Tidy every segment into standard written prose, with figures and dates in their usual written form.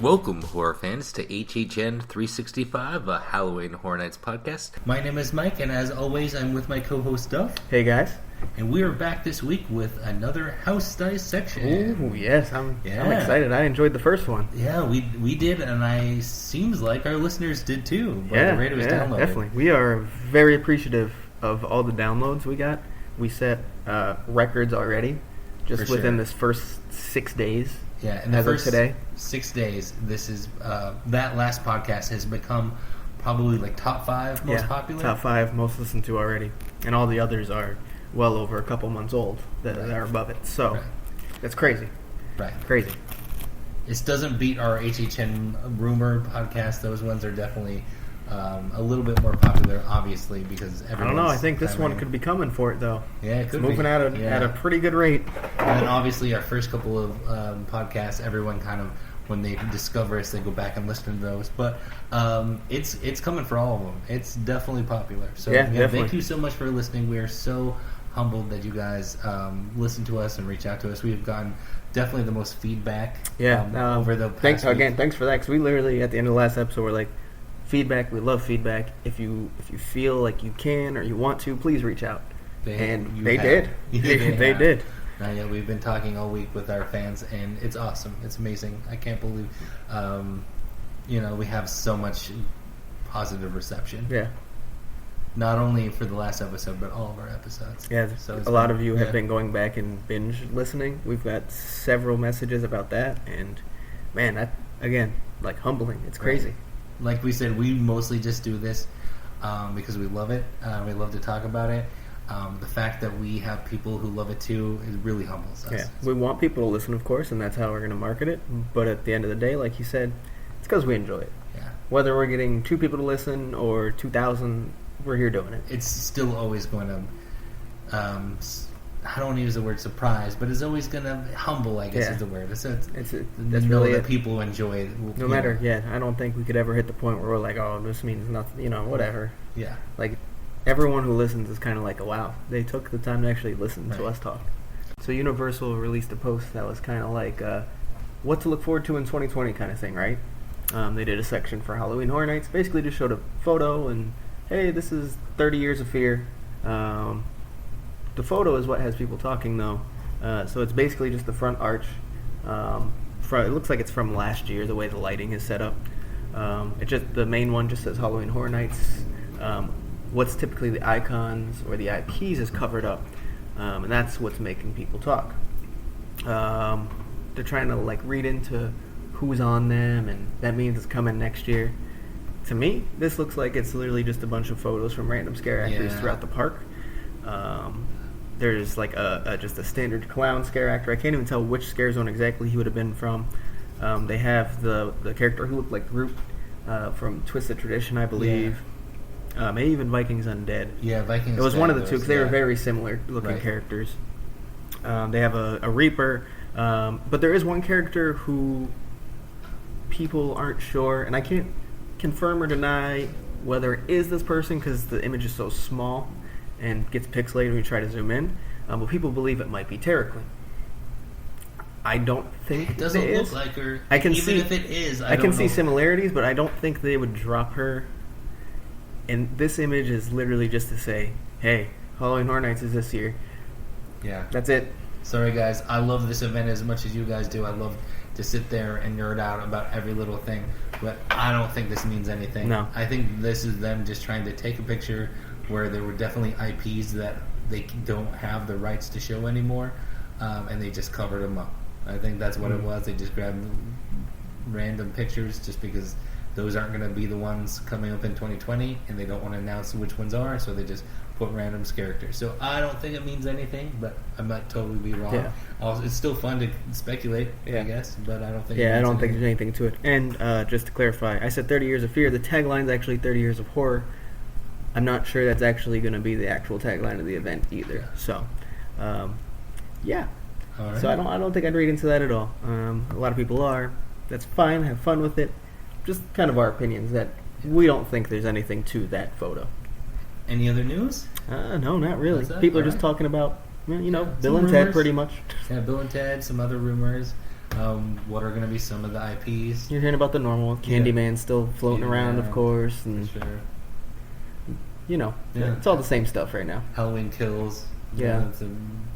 Welcome, horror fans, to HHN29, a Halloween Horror Nights podcast. My name is Mike, and as always, I'm with my co-host Duff. Hey guys. And we are back this week with another house dissection. Ooh, yes, I'm excited. I enjoyed the first one. Yeah, we did, and seems like our listeners did too. Yeah, the rate it was downloaded. Definitely. We are very appreciative of all the downloads we got. We set records already, just within this first 6 days. Yeah, in the first of today. 6 days, this is that last podcast has become probably like top 5 most popular. Top 5 most listened to already, and all the others are well over a couple months old that are above it. So that's crazy. Right, crazy. This doesn't beat our HHN rumor podcast. Those ones are definitely a little bit more popular, obviously, because everyone's... I don't know. I think this one could be coming for it, though. Yeah, it could be. Moving at a pretty good rate. And then, obviously, our first couple of podcasts, everyone kind of, when they discover us, they go back and listen to those. But it's coming for all of them. It's definitely popular. So, thank you so much for listening. We are so humbled that you guys listen to us and reach out to us. We've gotten definitely the most feedback over the past week. Thanks for that, because we literally, at the end of the last episode, were like, feedback. We love feedback. If you feel like you can or you want to, please reach out. They did. They did. We've been talking all week with our fans, and it's awesome. It's amazing. I can't believe, we have so much positive reception. Yeah. Not only for the last episode, but all of our episodes. Yeah. So a lot of you have been going back and binge listening. We've got several messages about that, and man, that again, like humbling. It's crazy. Right. Like we said, we mostly just do this because we love it. We love to talk about it. The fact that we have people who love it too, it really humbles us. Yeah, we want people to listen, of course, and that's how we're going to market it. But at the end of the day, like you said, it's because we enjoy it. Yeah. Whether we're getting 2 people to listen or 2,000, we're here doing it. It's still always going to... I don't want to use the word surprise, but it's always going to humble, I guess is the word. That's really that people enjoy it. No matter, I don't think we could ever hit the point where we're like, oh, this means nothing, whatever. Yeah. Like, everyone who listens is kind of like, wow, they took the time to actually listen to us talk. So Universal released a post that was kind of like, what to look forward to in 2020 kind of thing, right? They did a section for Halloween Horror Nights, basically just showed a photo and, hey, this is 30 Years of Fear. The photo is what has people talking, though. So it's basically just the front arch. It looks like it's from last year, the way the lighting is set up. The main one just says Halloween Horror Nights. What's typically the icons or the IPs is covered up, and that's what's making people talk. They're trying to read into who's on them, and that means it's coming next year. To me, this looks like it's literally just a bunch of photos from random scare actors throughout the park. There's just a standard clown scare actor. I can't even tell which scare zone exactly he would have been from. They have the character who looked like Groot from Twisted Tradition, I believe. Maybe even Vikings Undead. Yeah, Vikings. It was one of the two because they were very similar looking characters. They have a Reaper, but there is one character who people aren't sure, and I can't confirm or deny whether it is this person because the image is so small and gets pixelated when you try to zoom in. But people believe it might be Terra Queen. I don't think it doesn't look like her. I can even see if it is. I can see similarities, but I don't think they would drop her. And this image is literally just to say, "Hey, Halloween Horror Nights is this year." Yeah, that's it. Sorry, guys. I love this event as much as you guys do. I love to sit there and nerd out about every little thing, but I don't think this means anything. No, I think this is them just trying to take a picture where there were definitely IPs that they don't have the rights to show anymore, and they just covered them up. I think that's what it was. They just grabbed random pictures just because those aren't going to be the ones coming up in 2020, and they don't want to announce which ones are, so they just put random characters. So I don't think it means anything, but I might totally be wrong. Yeah. It's still fun to speculate, I guess, but I don't think I don't think there's anything to it. And just to clarify, I said 30 Years of Fear. The tagline's actually 30 Years of Horror. I'm not sure that's actually going to be the actual tagline of the event either. So, yeah. All right. So I don't think I'd read into that at all. A lot of people are. That's fine. Have fun with it. Just kind of our opinions that we don't think there's anything to that photo. Any other news? No, not really. People are just talking about, Bill and rumors. Ted pretty much. Yeah, Bill and Ted, some other rumors. What are going to be some of the IPs? You're hearing about the normal Candyman still floating around, of course, and sure. It's all the same stuff right now. Halloween Kills. Yeah, that's a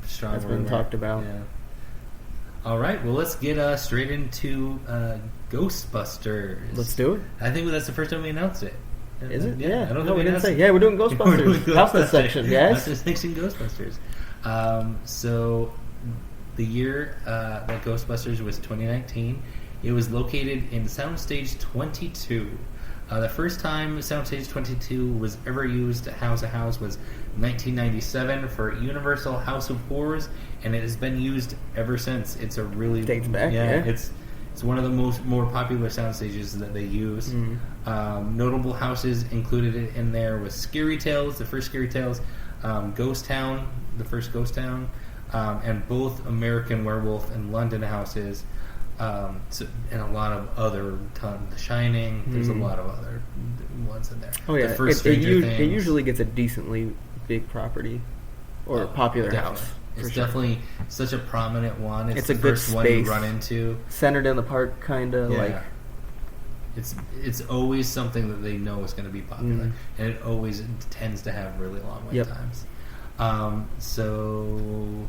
strong that's been talked about. Yeah. All right, well, let's get straight into Ghostbusters. Let's do it. I think that's the first time we announced it. Is it? Yeah. I don't know. We didn't say. Yeah, we're doing Ghostbusters. House Dissection, yes. House Dissection Ghostbusters. So the year that Ghostbusters was 2019. It was located in Soundstage 22. The first time Soundstage 22 was ever used to house a house was 1997 for Universal House of Horrors, and it has been used ever since. It's a really dates back. Yeah. It's one of the more popular sound stages that they use. Notable houses included in there was Scary Tales, the first Scary Tales, Ghost Town, the first Ghost Town, and both American Werewolf and London houses. And a lot of other The Shining. There's a lot of other ones in there. Oh yeah, the first it Things. usually gets a decently big property or popular house. It's definitely such a prominent one. It's the a good first space. one you run into. Centered in the park, kind of like. It's always something that they know is going to be popular, and it always tends to have really long wait times. So.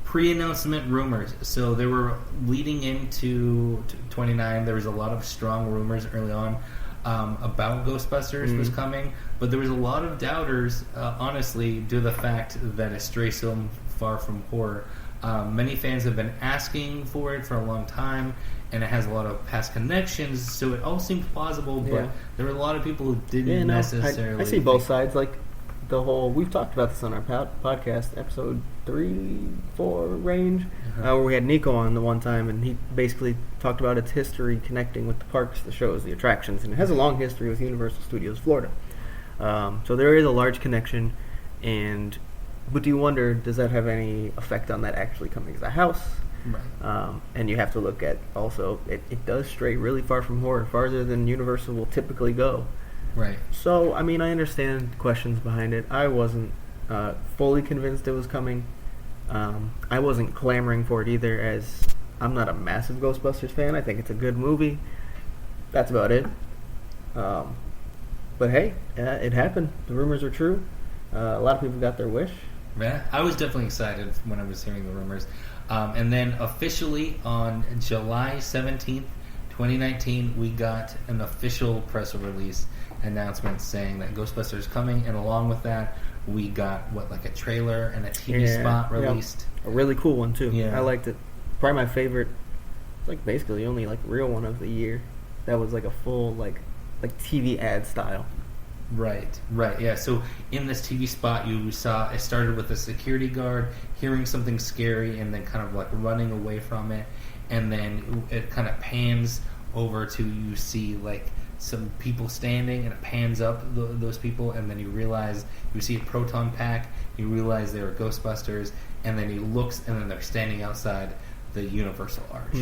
Pre-announcement rumors. So they were leading into 29. There was a lot of strong rumors early on about Ghostbusters was coming, but there was a lot of doubters, honestly, due to the fact that it's stray so far from horror. Many fans have been asking for it for a long time, and it has a lot of past connections, so it all seemed plausible, but there were a lot of people who didn't necessarily... I see both sides, like the whole... We've talked about this on our podcast, episode 3-4 range, where we had Nico on the one time, and he basically talked about its history connecting with the parks, the shows, the attractions, and it has a long history with Universal Studios Florida. So there is a large connection, but do you wonder, does that have any effect on that actually coming as a house? Right. And you have to look at also, it does stray really far from horror, farther than Universal will typically go. Right. So, I mean, I understand questions behind it. I wasn't fully convinced it was coming. I wasn't clamoring for it either, as I'm not a massive Ghostbusters fan. I think it's a good movie. That's about it. But hey, it happened. The rumors are true. A lot of people got their wish. Yeah, I was definitely excited when I was hearing the rumors. And then officially on July 17th, 2019, we got an official press release announcement saying that Ghostbusters is coming, and along with that, we got a trailer and a TV spot released. A really cool one too. Yeah. I liked it. Probably my favorite. It's like basically the only real one of the year. That was like a full like TV ad style. Right, yeah. So in this TV spot, you saw it started with a security guard hearing something scary and then kind of running away from it, and then it kind of pans over to you see some people standing, and it pans up those people, and then you see a proton pack, you realize they were Ghostbusters, and then he looks, and then they're standing outside the Universal Arch.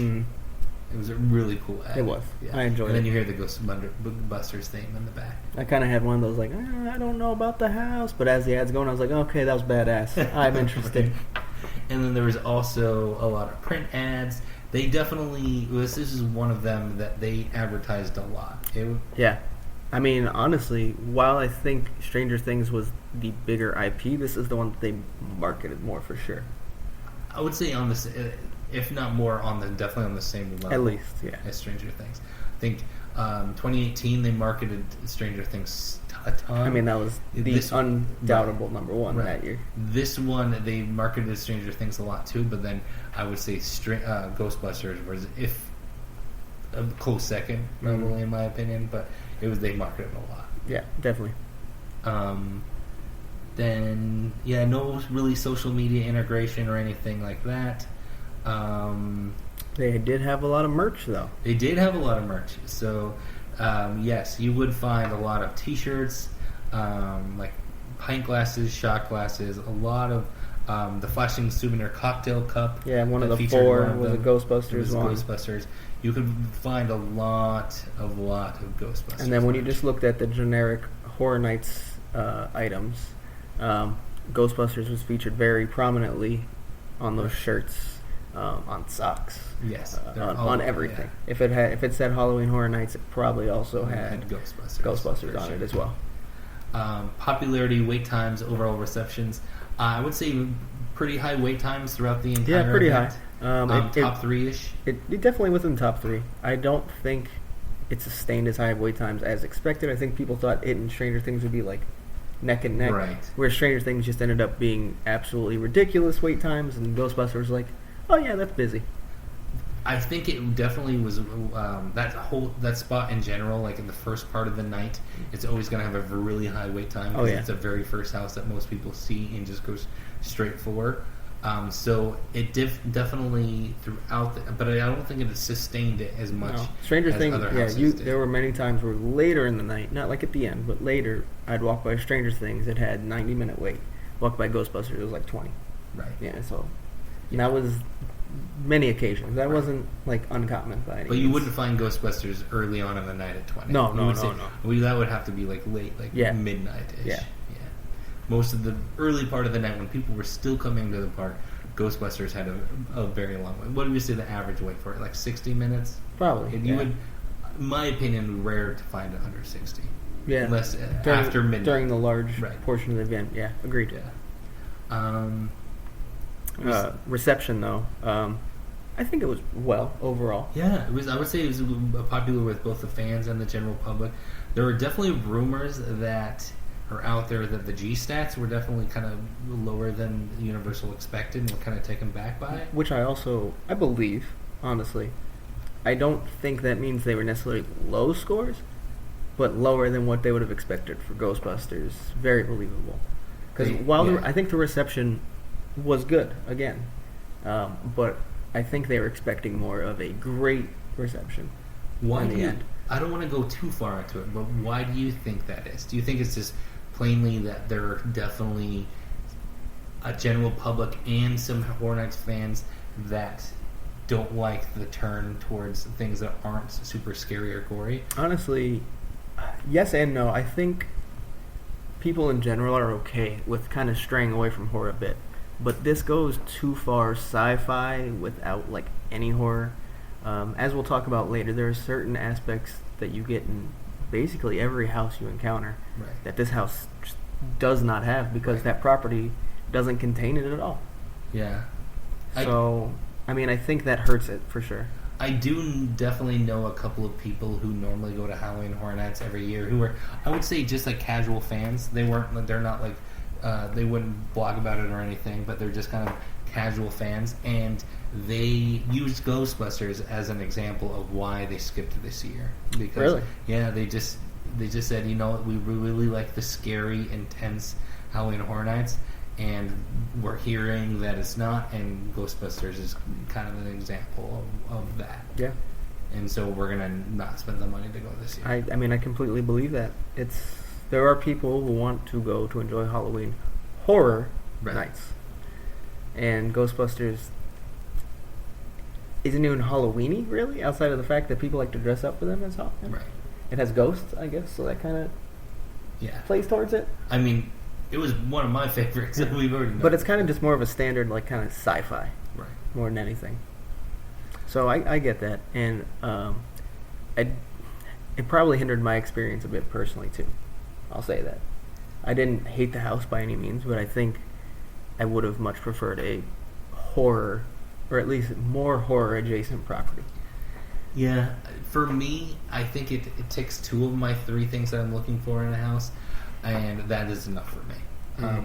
It was a really cool ad. It was. Yeah. I enjoyed it. And then you hear the Ghostbusters theme in the back. I kind of had one of those I don't know about the house, but as the ad's going, I was like, okay, that was badass. I'm interested. And then there was also a lot of print ads. They definitely, this is one of them that they advertised a lot. Yeah. I mean, honestly, while I think Stranger Things was the bigger IP, this is the one that they marketed more for sure. I would say if not more, definitely on the same level. At least, yeah. As Stranger Things. I think 2018 they marketed Stranger Things a ton. I mean, that was the undoubtable number one that year. This one, they marketed Stranger Things a lot too, but then I would say Ghostbusters was a close second, probably in my opinion, but they marketed a lot. Yeah, definitely. Then, no really social media integration or anything like that. They did have a lot of merch, though. They did have a lot of merch. So, yes, you would find a lot of T-shirts, pint glasses, shot glasses, a lot of the flashing souvenir cocktail cup. Yeah, one of the four was a Ghostbusters one. Ghostbusters. You could find a lot of Ghostbusters. And then when you just looked at the generic Horror Nights items, Ghostbusters was featured very prominently on those shirts. on socks. Yes, on everything. Yeah. If it said Halloween Horror Nights, it probably also had Ghostbusters on it as well. Popularity, wait times, overall receptions. I would say pretty high wait times throughout the entire pretty event. High. Top three-ish. It definitely within the top 3. I don't think it sustained as high of wait times as expected. I think people thought it and Stranger Things would be like neck and neck. Right. Where Stranger Things just ended up being absolutely ridiculous wait times, and Ghostbusters was like, oh yeah, that's busy. I think it definitely was that spot in general, like in the first part of the night, it's always going to have a really high wait time because it's the very first house that most people see and just goes straight for. So it definitely throughout, but I don't think it sustained it as much. No. Stranger Things, other houses did. There were many times where later in the night, not like at the end, but later, I'd walk by Stranger Things. It had 90-minute wait. Walk by Ghostbusters, it was like 20. Right. Yeah. So that was many occasions. That wasn't like uncommon by any But you wouldn't find Ghostbusters early on in the night at 20. No. That would have to be like late, like midnight-ish. Yeah. Most of the early part of the night when people were still coming to the park, Ghostbusters had a very long wait. What do you say the average wait for it? Like 60 minutes? Probably. And you would, in my opinion, rare to find it under 60. Yeah. Unless after midnight. During the large portion of the event. Yeah, agreed. Yeah. Reception, though. I think it was overall. Yeah, it was. I would say it was popular with both the fans and the general public. There were definitely rumors that are out there that the G stats were definitely kind of lower than Universal expected and were kind of taken back by it. Which I believe, honestly. I don't think that means they were necessarily low scores, but lower than what they would have expected for Ghostbusters. Very believable. Because I think the reception was good, again. But I think they were expecting more of a great reception. I don't want to go too far into it, but why do you think that is? Do you think it's just plainly that there are definitely a general public and some Horror Nights fans that don't like the turn towards things that aren't super scary or gory? Honestly, yes and no. I think people in general are okay with kind of straying away from horror a bit. But this goes too far sci-fi without like any horror. As we'll talk about later, there are certain aspects that you get in basically every house you encounter that this house just does not have because that property doesn't contain it at all. Yeah. So, I think that hurts it for sure. I do definitely know a couple of people who normally go to Halloween Horror Nights every year who are, I would say, just like casual fans. They're not like, they wouldn't blog about it or anything, but they're just kind of casual fans, and they used Ghostbusters as an example of why they skipped this year. Because they just said, you know, we really like the scary, intense Halloween Horror Nights, and we're hearing that it's not, and Ghostbusters is kind of an example of that. Yeah. And so we're gonna not spend the money to go this year. I completely believe that. There are people who want to go to enjoy Halloween horror nights. And Ghostbusters isn't even Halloween-y, really, outside of the fact that people like to dress up for them as Halloween. Right. It has ghosts, I guess, so that kind of plays towards it. I mean, it was one of my favorites that we've already known. But it's kind of just more of a standard, like, kind of sci-fi. Right. More than anything. So I get that. And it probably hindered my experience a bit personally, too. I'll say that. I didn't hate the house by any means, but I think I would have much preferred a horror, or at least more horror-adjacent property. Yeah, for me, I think it ticks 2 of my 3 things that I'm looking for in a house, and that is enough for me.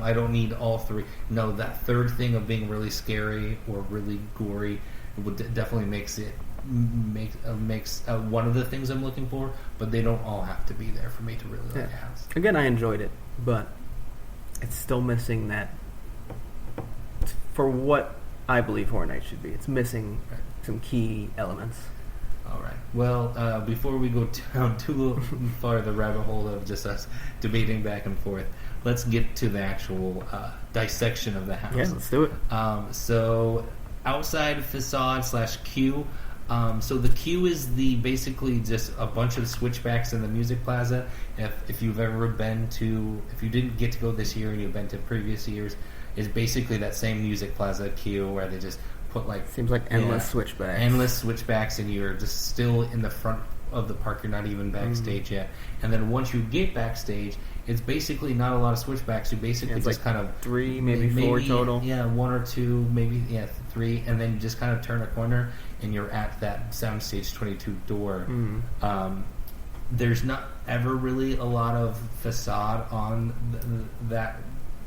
I don't need all 3. No, that third thing of being really scary or really gory would definitely makes one of the things I'm looking for, but they don't all have to be there for me to really like a house. Again, I enjoyed it, but it's still missing that for what I believe Horror Nights should be. It's missing some key elements. All right. Well, before we go down too far the rabbit hole of just us debating back and forth, let's get to the actual dissection of the house. Yeah, let's do it. So, outside facade/queue. So the queue is basically just a bunch of switchbacks in the music plaza. If you've ever been to, if you didn't get to go this year and you've been to previous years, is basically that same music plaza queue where they just put like seems like endless switchbacks. Endless switchbacks, and you're just still in the front of the park. You're not even backstage yet. And then once you get backstage, it's basically not a lot of switchbacks. You basically just kind of 3, maybe 4 total. Yeah, 1 or 2, maybe 3, and then you just kind of turn a corner and you're at that Soundstage 22 door. There's not ever really a lot of facade on that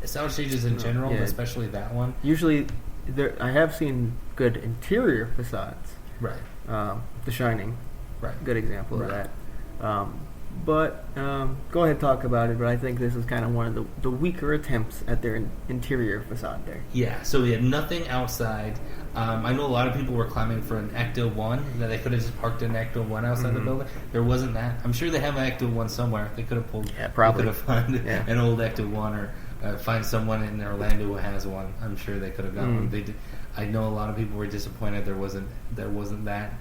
Soundstages in general, but especially that one. Usually, I have seen good interior facades. Right. The Shining. Right. Good example of that. But go ahead and talk about it. But I think this is kind of one of the weaker attempts at their interior facade there. Yeah, so we had nothing outside. I know a lot of people were climbing for an Ecto 1, that they could have just parked an Ecto 1 outside the building. There wasn't that. I'm sure they have an Ecto 1 somewhere. They could have pulled. Yeah, probably. They could have found an old Ecto 1 or find someone in Orlando who has one. I'm sure they could have gotten one. They did. I know a lot of people were disappointed there wasn't that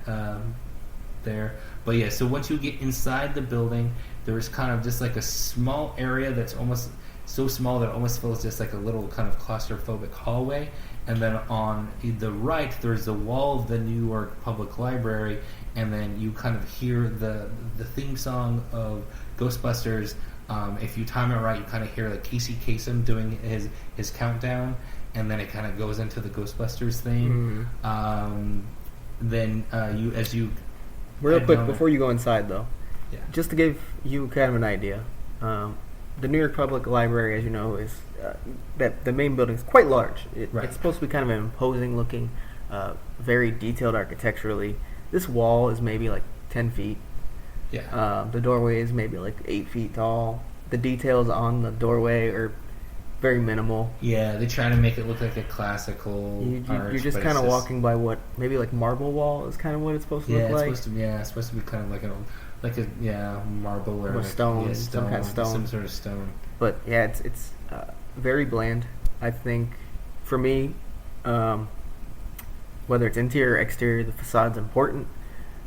there. But yeah, so once you get inside the building, there's kind of just like a small area that's almost so small that it almost feels just like a little kind of claustrophobic hallway. And then on the right, there's the wall of the New York Public Library, and then you kind of hear the theme song of Ghostbusters. If you time it right, you kind of hear like Casey Kasem doing his countdown, and then it kind of goes into the Ghostbusters theme. Then you real quick before you go inside though, just to give you kind of an idea, the New York Public Library, as you know, is that the main building is quite large. It's supposed to be kind of an imposing looking, very detailed architecturally. This wall is maybe like 10 feet. The doorway is maybe like 8 feet tall. The details on the doorway are very minimal. Yeah, they try to make it look like a classical arch. You're just kind of walking by what maybe like marble wall is kind of what it's supposed to look like. It's supposed to be kind of like a marble or a stone, some kind of stone, some sort of stone. But yeah, it's very bland. I think for me, whether it's interior or exterior, the facade's important.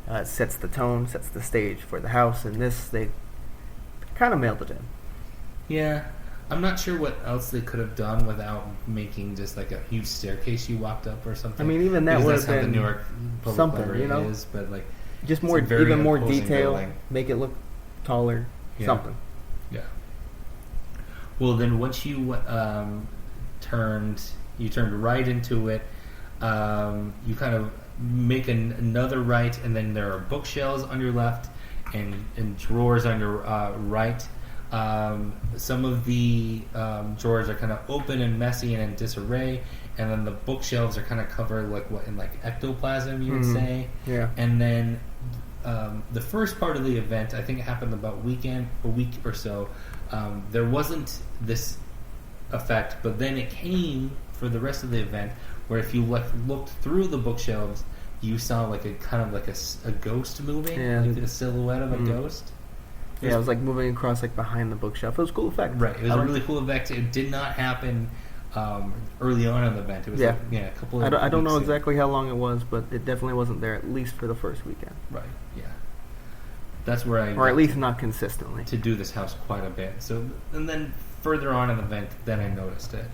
It sets the tone, sets the stage for the house, and this they kind of mailed it in. Yeah. I'm not sure what else they could have done without making just like a huge staircase you walked up or something. I mean, even that would have been the New York Public something, Library you know, is, but like just more, even more detail, make it look taller, something. Yeah. Well, then once you turned right into it, you kind of make another right, and then there are bookshelves on your left and drawers on your right. Some of the drawers are kind of open and messy and in disarray, and then the bookshelves are kind of covered in ectoplasm, you would say. Yeah. And then the first part of the event, I think it happened about a week or so. There wasn't this effect, but then it came for the rest of the event, where if you looked through the bookshelves, you saw like a kind of like a ghost moving, like a silhouette of a ghost. Yeah, it was like moving across like behind the bookshelf. It was a cool effect. Right, it was a really cool effect. It did not happen early on in the event. It was a couple of I don't know exactly how long it was, but it definitely wasn't there, at least for the first weekend. Right, yeah. That's where or at least not consistently. To do this house quite a bit. So, and then further on in the event, then I noticed it.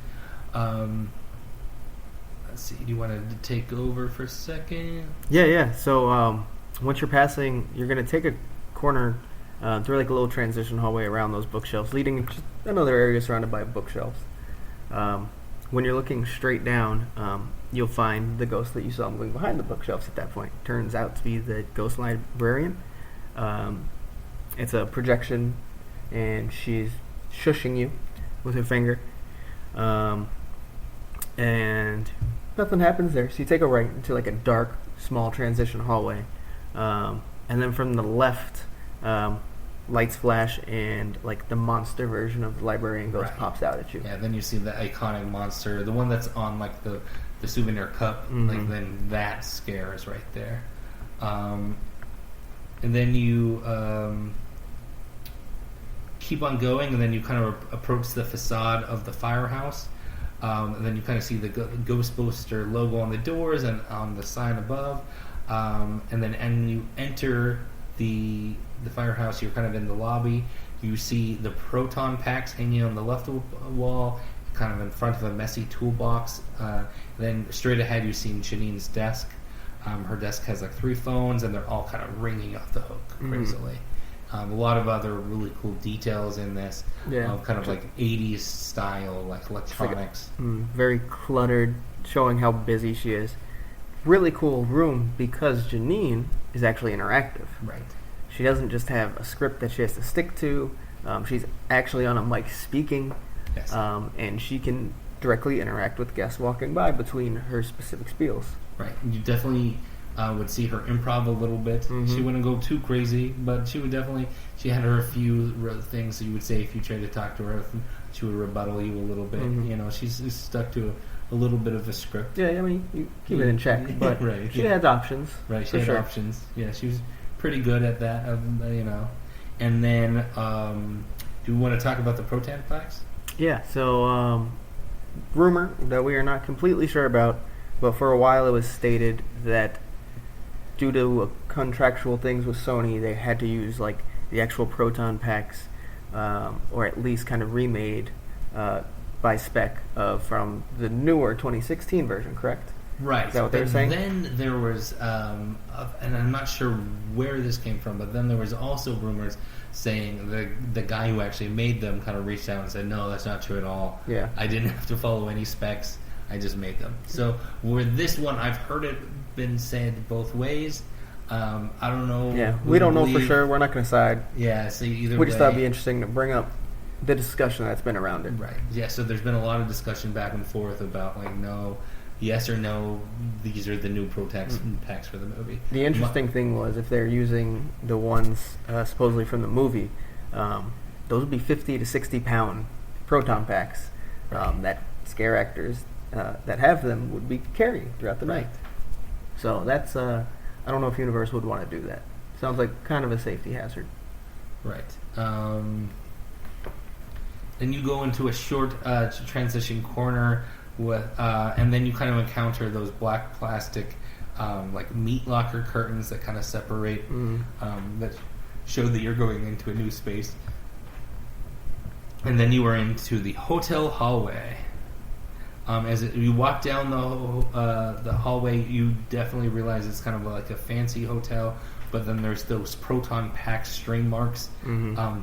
Let's see, do you want to take over for a second? Yeah. So once you're passing, you're going to take a corner through like a little transition hallway around those bookshelves, leading to another area surrounded by bookshelves. When you're looking straight down, you'll find the ghost that you saw moving behind the bookshelves at that point. Turns out to be the ghost librarian. It's a projection, and she's shushing you with her finger. And nothing happens there. So you take a right into like a dark, small transition hallway. And then from the left, lights flash, and like the monster version of the librarian ghost pops out at you. Yeah, then you see the iconic monster, the one that's on like the souvenir cup. Like then that scares right there. And then you keep on going, and then you kind of approach the facade of the firehouse. And then you kind of see the Ghostbuster logo on the doors and on the sign above. And you enter the firehouse. You're kind of in the lobby. You see the proton packs hanging on the left wall, kind of in front of a messy toolbox. Then straight ahead, you've seen Janine's desk. Her desk has like 3 phones, and they're all kind of ringing off the hook crazily. A lot of other really cool details in this, kind of like 80s style, like electronics. Very cluttered, showing how busy she is. Really cool room because Janine is actually interactive. Right. She doesn't just have a script that she has to stick to. She's actually on a mic speaking, Yes. and she can directly interact with guests walking by between her specific spiels. Right. You definitely would see her improv a little bit. She wouldn't go too crazy, but she would definitely. She had her few things that you would say if you tried to talk to her. She would rebuttal you a little bit. You know, she's stuck to a little bit of a script. Yeah, I mean, you keep it in check, but right, she had options. Right, she had options. Yeah, she was pretty good at that. You know, and then do we want to talk about the proton packs? Yeah. So, rumor that we are not completely sure about, but for a while it was stated that due to contractual things with Sony, they had to use like the actual proton packs, or at least kind of remade by spec from the newer 2016 version, correct? Right. Is that what they were saying? Then there was, and I'm not sure where this came from, but then there was also rumors saying the guy who actually made them kind of reached out and said, no, that's not true at all. Yeah. I didn't have to follow any specs. I just made them. So with this one, I've heard it been said both ways. I don't know. Yeah, we don't know for sure. We're not going to decide. Yeah, so either we just thought it'd way. be interesting to bring up the discussion that's been around it. Right. Yeah, so there's been a lot of discussion back and forth about, like, no, yes or no, these are the new packs for the movie. The interesting thing was if they're using the ones supposedly from the movie, those would be 50 to 60 pound proton packs that scare actors that have them would be carrying throughout the night. So that's, I don't know if Universal would want to do that. Sounds like kind of a safety hazard. Right. Then you go into a short transition corner with, and then you kind of encounter those black plastic, like meat locker curtains that kind of separate, that show that you're going into a new space. And then you are into the hotel hallway. As you walk down the hallway, you definitely realize it's kind of like a fancy hotel. But then there's those proton pack string marks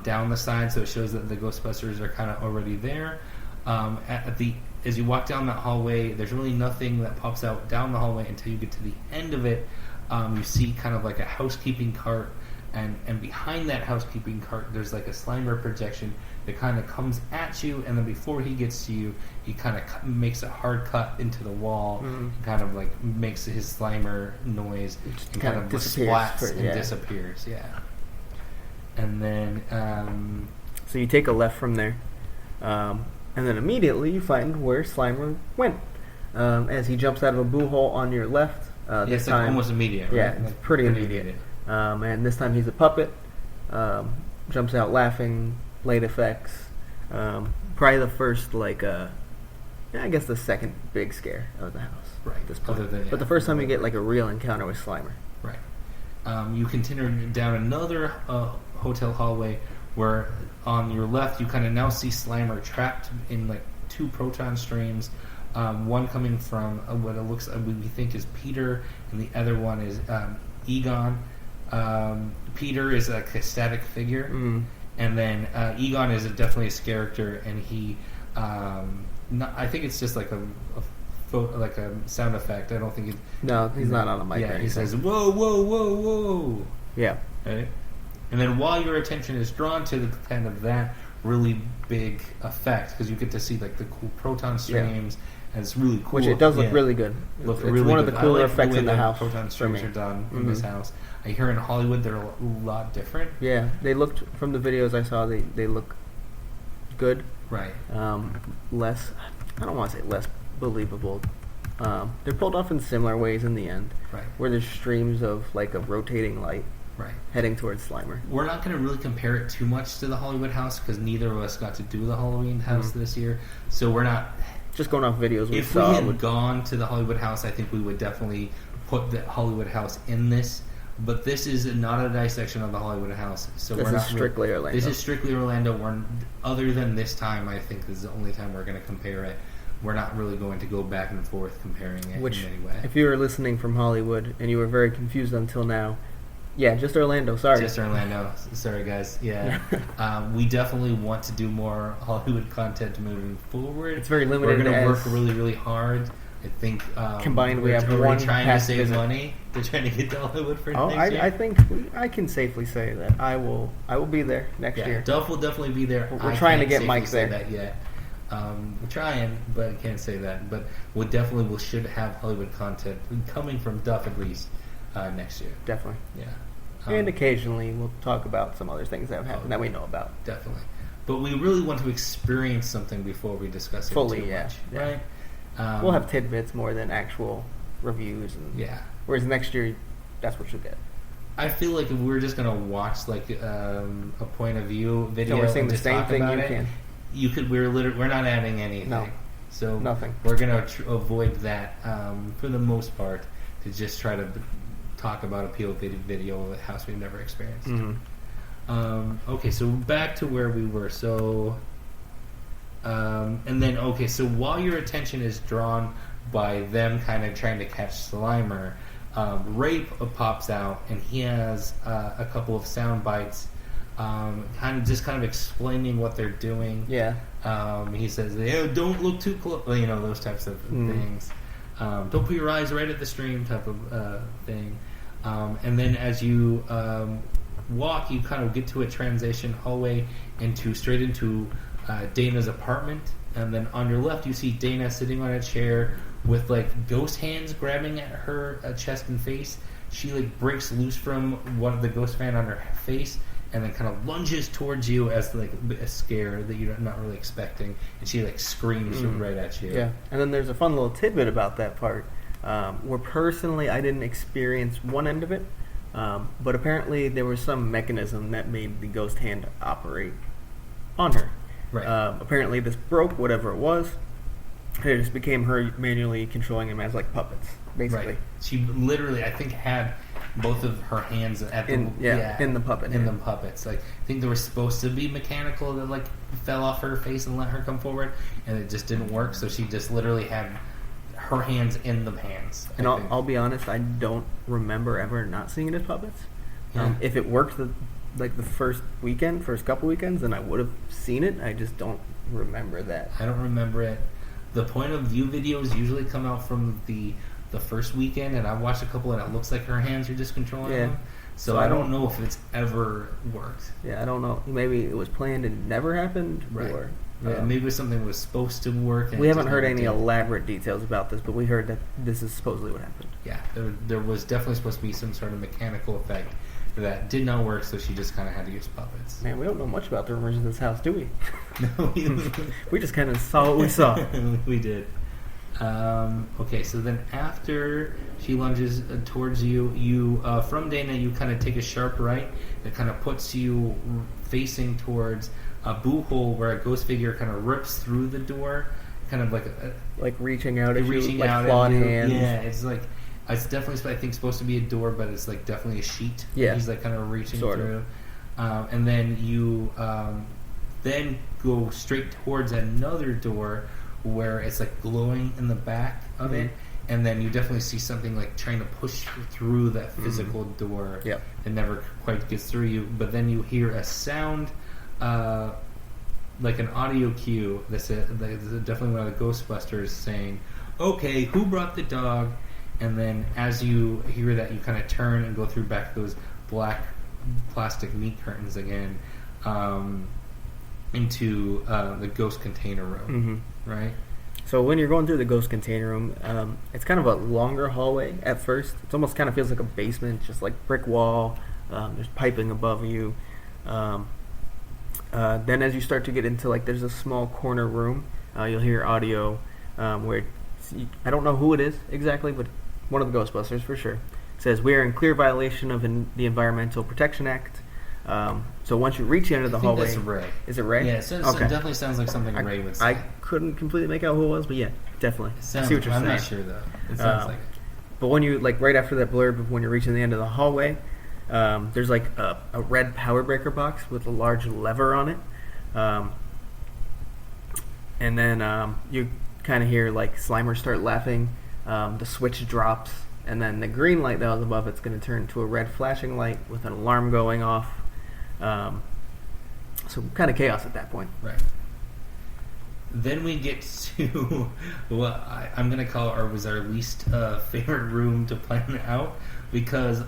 down the side, so it shows that the Ghostbusters are kind of already there. As you walk down that hallway, there's really nothing that pops out down the hallway until you get to the end of it. You see kind of like a housekeeping cart, and behind that housekeeping cart, there's like a Slimer projection that kind of comes at you, and then before he gets to you, he kind of makes a hard cut into the wall, and kind of like makes his Slimer noise, and kind of splats and disappears. Yeah. And then, so you take a left from there, and then immediately you find where Slimer went. As he jumps out of a boo hole on your left. This time, like almost immediate. Right? Yeah, it's like pretty immediate. And this time he's a puppet. Jumps out laughing. Late effects. Probably the first, I guess the second big scare of the house. Right. At this point. But the first time you get like a real encounter with Slimer. Right. You continue down another hotel hallway where on your left you kind of now see Slimer trapped in like 2 proton streams. One coming from what it looks like we think is Peter, and the other one is Egon. Peter is like a static figure, and then Egon is definitely a character, and he, I think it's just like a sound effect. I don't think he's... No, he's not on a mic. Yeah, he says, "Whoa, whoa, whoa, whoa." Yeah. Right? And then while your attention is drawn to the kind of that really big effect, because you get to see like the cool proton streams, and it's really cool. Which it does look really good. It's really one of the cooler effects in the house. Proton streams are done in this house. I hear in Hollywood they're a lot different. Yeah, they looked from the videos I saw. They look good. Right. Less. I don't want to say less believable. They're pulled off in similar ways in the end. Right. Where there's streams of like a rotating light. Right. Heading towards Slimer. We're not going to really compare it too much to the Hollywood house because neither of us got to do the Halloween house this year. So we're not... Just going off videos we if saw. If we had gone to the Hollywood house, I think we would definitely put the Hollywood house in this. But this is not a dissection of the Hollywood house. So This we're is not strictly Orlando. This is strictly Orlando. Other than this time, I think this is the only time we're going to compare it. We're not really going to go back and forth comparing it in any way. If you were listening from Hollywood and you were very confused until now, yeah, just Orlando. Sorry. Just Orlando. Sorry, guys. Yeah. We definitely want to do more Hollywood content moving forward. It's very limited. We're going to work really, really hard. I think combined we have one trying past to save visit. money. They're trying to get to Hollywood for next year. I think I can safely say that I will be there next year. Duff will definitely be there. We're trying to get Mike there. That yet. We're trying, but I can't say that. But we should have Hollywood content coming from Duff at least next year. Definitely. Yeah. And occasionally we'll talk about some other things that have happened that we know about. Definitely. But we really want to experience something before we discuss it fully. too Yeah. much, Yeah. right? We'll have tidbits more than actual reviews. Whereas next year, that's what you'll get. I feel like if we're just gonna watch like a point of view video, so we're saying and the just same talk thing about you it, can. You could. We're not adding anything. No. So Nothing. We're gonna avoid that for the most part to just try to talk about a POV video of a house we've never experienced. Mm-hmm. Okay, so back to where we were. So. And then, so while your attention is drawn by them kind of trying to catch Slimer, Ray pops out and he has a couple of sound bites, kind of explaining what they're doing. Yeah. He says, don't look too close, those types of things. Don't put your eyes right at the stream type of thing. And then as you walk, you kind of get to a transition hallway straight into Dana's apartment, and then on your left you see Dana sitting on a chair with like ghost hands grabbing at her chest and face. She like breaks loose from one of the ghost fan on her face and then kind of lunges towards you as like a scare that you're not really expecting, and she like screams right at you. Yeah, and then there's a fun little tidbit about that part where personally I didn't experience one end of it, but apparently there was some mechanism that made the ghost hand operate on her. Right. Apparently this broke, whatever it was. It just became her manually controlling him as like puppets, basically. Right. She literally, I think, had both of her hands at in the puppet. In the puppets. Like, I think they were supposed to be mechanical that like fell off her face and let her come forward, and it just didn't work. So she just literally had her hands in the hands. And I'll be honest, I don't remember ever not seeing it as puppets. Yeah. If it worked the first couple weekends, then I would have seen it. I just don't remember that. I don't remember it. The point of view videos usually come out from the first weekend, and I watched a couple, and it looks like her hands are just controlling them. So I don't know if it's ever worked. Yeah, I don't know. Maybe it was planned and never happened, right? Or maybe something was supposed to work. And we haven't heard any elaborate details about this, but we heard that this is supposedly what happened. Yeah, there was definitely supposed to be some sort of mechanical effect that did not work, so she just kind of had to use puppets. Man, we don't know much about the rumors of this house, do we? No, we just kind of saw what we saw. We did. So then after she lunges towards you, from Dana, you kind of take a sharp right that kind of puts you facing towards a boo hole where a ghost figure kind of rips through the door, kind of like reaching out at you, like clawed hands. Yeah, it's definitely, I think, supposed to be a door, but it's like definitely a sheet. Yeah, he's like kind of reaching through. And then you then go straight towards another door where it's like glowing in the back of it, and then you definitely see something like trying to push through that physical door. Yep. It never quite gets through you, but then you hear a sound like an audio cue that's definitely one of the Ghostbusters saying, "Okay, who brought the dog?" And then as you hear that, you kind of turn and go through back those black plastic meat curtains again into the ghost container room, right? So when you're going through the ghost container room, it's kind of a longer hallway at first. It almost kind of feels like a basement, just like brick wall. There's piping above you. Then as you start to get into, like, there's a small corner room, you'll hear audio where I don't know who it is exactly, but one of the Ghostbusters for sure. It says, "We are in clear violation of the Environmental Protection Act." So once you reach the end of the hallway, that's Ray. Is it Ray? Yeah, so it definitely sounds like something Ray would say. I couldn't completely make out who it was, but yeah, definitely. I see what you're saying. I'm not sure though. It sounds like it. But when you like right after that blurb, when you're reaching the end of the hallway, there's like a red power breaker box with a large lever on it, and then you kind of hear like Slimer start laughing. The switch drops, and then the green light that was above it's going to turn to a red flashing light with an alarm going off. So kind of chaos at that point. Right. Then we get to what I'm going to call our least favorite room to plan out, because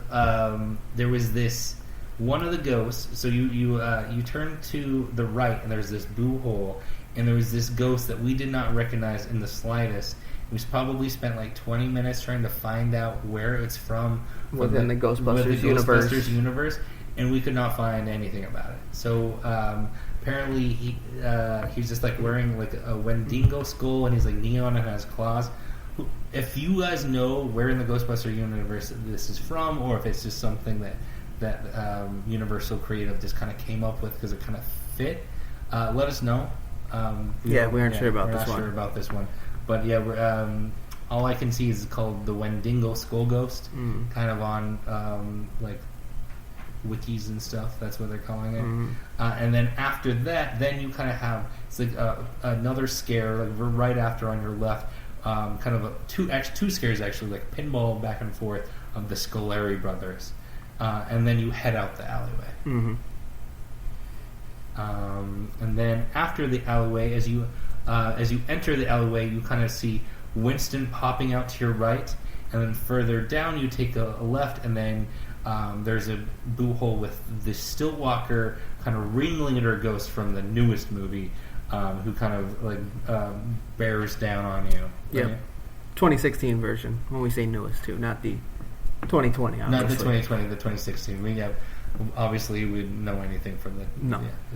there was this one of the ghosts. So you turn to the right, and there's this boo hole, and there was this ghost that we did not recognize in the slightest. We probably spent like 20 minutes trying to find out where it's from within the Ghostbusters universe, and we could not find anything about it. So apparently he's just like wearing like a Wendigo skull, and he's like neon and has claws. If you guys know where in the Ghostbuster universe this is from, or if it's just something that Universal Creative just kind of came up with because it kind of fit, let us know. We aren't sure about this one. Sure about this one. But yeah, all I can see is called the Wendigo Skull Ghost, kind of on like wikis and stuff. That's what they're calling it. And then after that, then you kind of have it's like another scare, like right after on your left, kind of two scares actually, like pinball back and forth of the Scolari brothers, and then you head out the alleyway. And then after the alleyway, as you enter the alleyway, you kind of see Winston popping out to your right, and then further down you take a left, and then there's a boo hole with the Stillwalker kind of ringleader ghost from the newest movie, who kind of like bears down on you. Yeah, right? 2016 version. When we say newest, too, not the 2020. Obviously. Not the 2020, the 2016. We have obviously we didn't know anything from the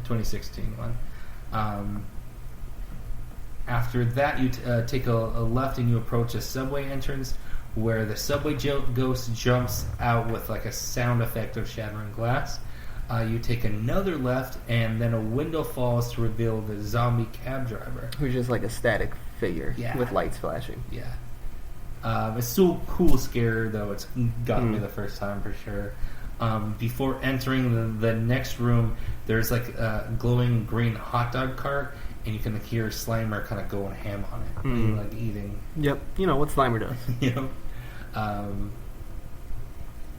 2016 one. After that, you take a left and you approach a subway entrance where the subway ghost jumps out with like a sound effect of shattering glass. You take another left, and then a window falls to reveal the zombie cab driver, who's just like a static figure with lights flashing. Yeah, it's still a cool scare though. It's gotten me the first time for sure. Before entering the next room, there's like a glowing green hot dog cart, and you can hear Slimer kind of going ham on it, like eating. Yep, you know what Slimer does. Yep.